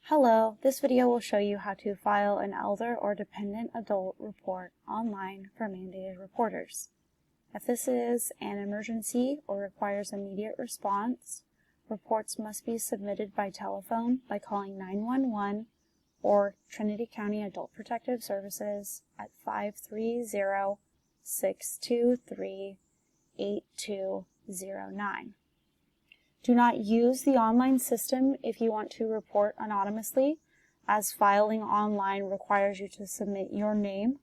Hello, this video will show you how to file an elder or dependent adult report online for mandated reporters. If this is an emergency or requires immediate response, reports must be submitted by telephone by calling 911 or Trinity County Adult Protective Services at 530-623-8209. Do not use the online system if you want to report anonymously, as filing online requires you to submit your name,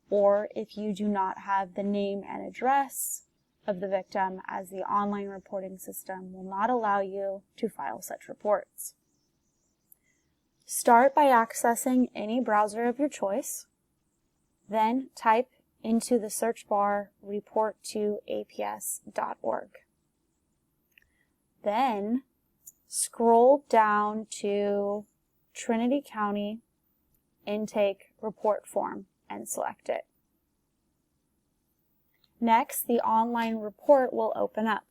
or if you do not have the name and address of the victim, as the online reporting system will not allow you to file such reports. Start by accessing any browser of your choice, then type into the search bar report2aps.org. Then scroll down to Trinity County Intake Report Form and select it. Next, the online report will open up.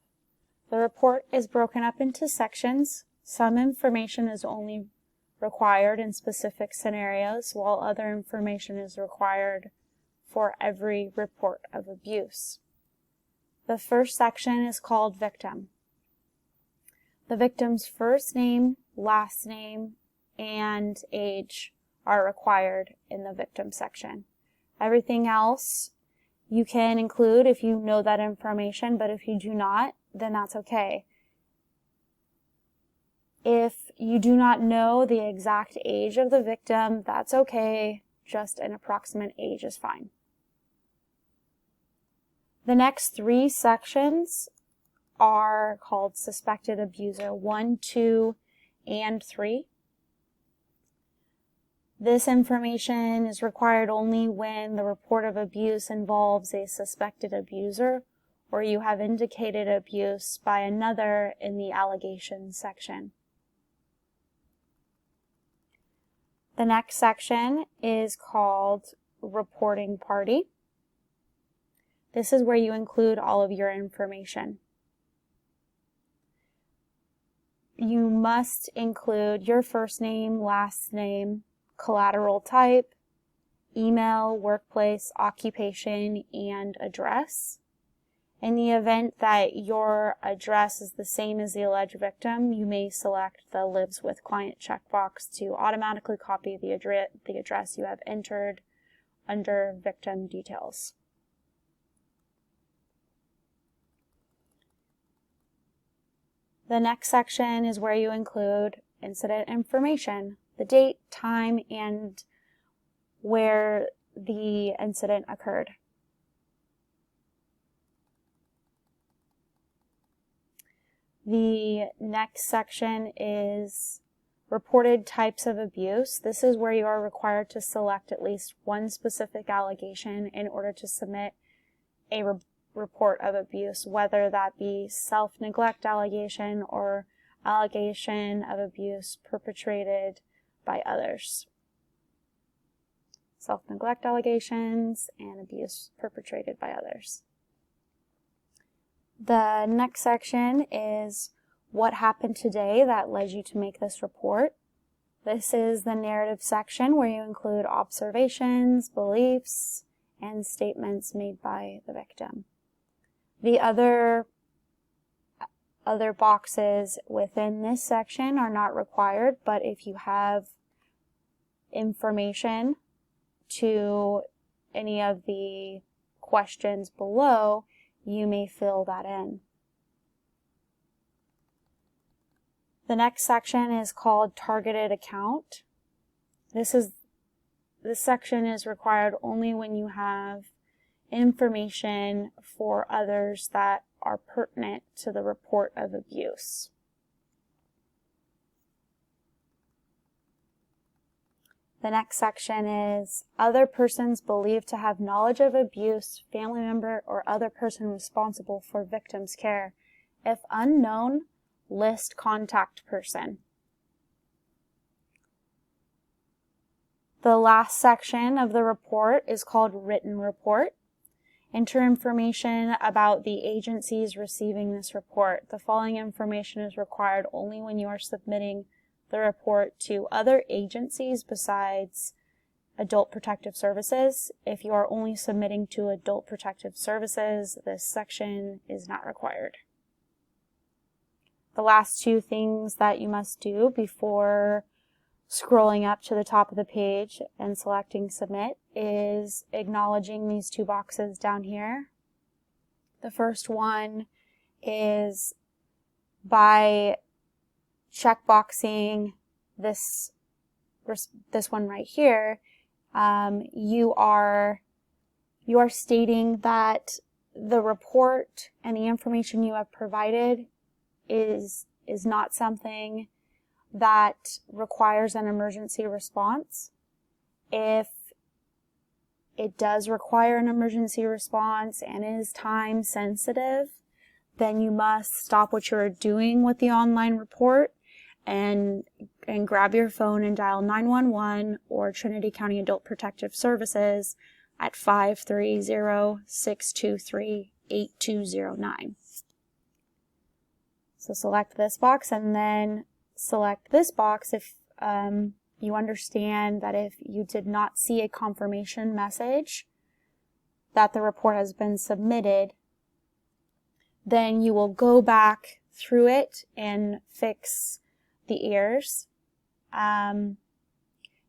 The report is broken up into sections. Some information is only required in specific scenarios, while other information is required for every report of abuse. The first section is called Victim. The victim's first name, last name, and age are required in the victim section. Everything else you can include if you know that information, but if you do not, then that's okay. If you do not know the exact age of the victim, that's okay. Just an approximate age is fine. The next three sections are called Suspected Abuser 1, 2, and 3. This information is required only when the report of abuse involves a suspected abuser or you have indicated abuse by another in the allegations section. The next section is called Reporting Party. This is where you include all of your information. You must include your first name, last name, collateral type, email, workplace, occupation, and address. In the event that your address is the same as the alleged victim, you may select the Lives with Client checkbox to automatically copy the address you have entered under victim details. The next section is where you include incident information, the date, time, and where the incident occurred. The next section is reported types of abuse. This is where you are required to select at least one specific allegation in order to submit a report of abuse, whether that be self-neglect allegation or allegation of abuse perpetrated by others. Self-neglect allegations and abuse perpetrated by others. The next section is what happened today that led you to make this report. This is the narrative section where you include observations, beliefs, and statements made by the victim. The other boxes within this section are not required, but if you have information to any of the questions below, you may fill that in. The next section is called Targeted Account. This section is required only when you have information for others that are pertinent to the report of abuse. The next section is other persons believed to have knowledge of abuse, family member, or other person responsible for victim's care. If unknown, list contact person. The last section of the report is called Written Report. Enter information about the agencies receiving this report. The following information is required only when you are submitting the report to other agencies besides Adult Protective Services. If you are only submitting to Adult Protective Services, this section is not required. The last two things that you must do before scrolling up to the top of the page and selecting Submit is acknowledging these two boxes down here. The first one is by checkboxing this one right here. You are stating that the report and the information you have provided is not something that requires an emergency response. If it does require an emergency response and is time sensitive, then you must stop what you're doing with the online report and grab your phone and dial 911 or Trinity County Adult Protective Services at 530-623-8209. So select this box and then select this box if you understand that if you did not see a confirmation message that the report has been submitted, then you will go back through it and fix the errors.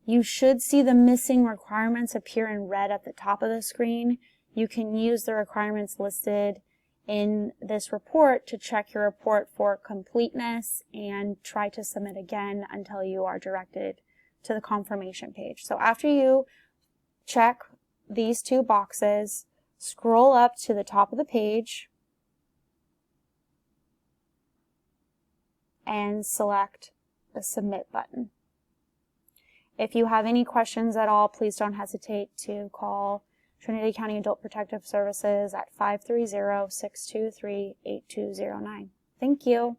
You should see the missing requirements appear in red at the top of the screen. You can use the requirements listed in this report to check your report for completeness and try to submit again until you are directed to the confirmation page. So after you check these two boxes, scroll up to the top of the page and select the Submit button. If you have any questions at all, please don't hesitate to call Trinity County Adult Protective Services at 530-623-8209. Thank you.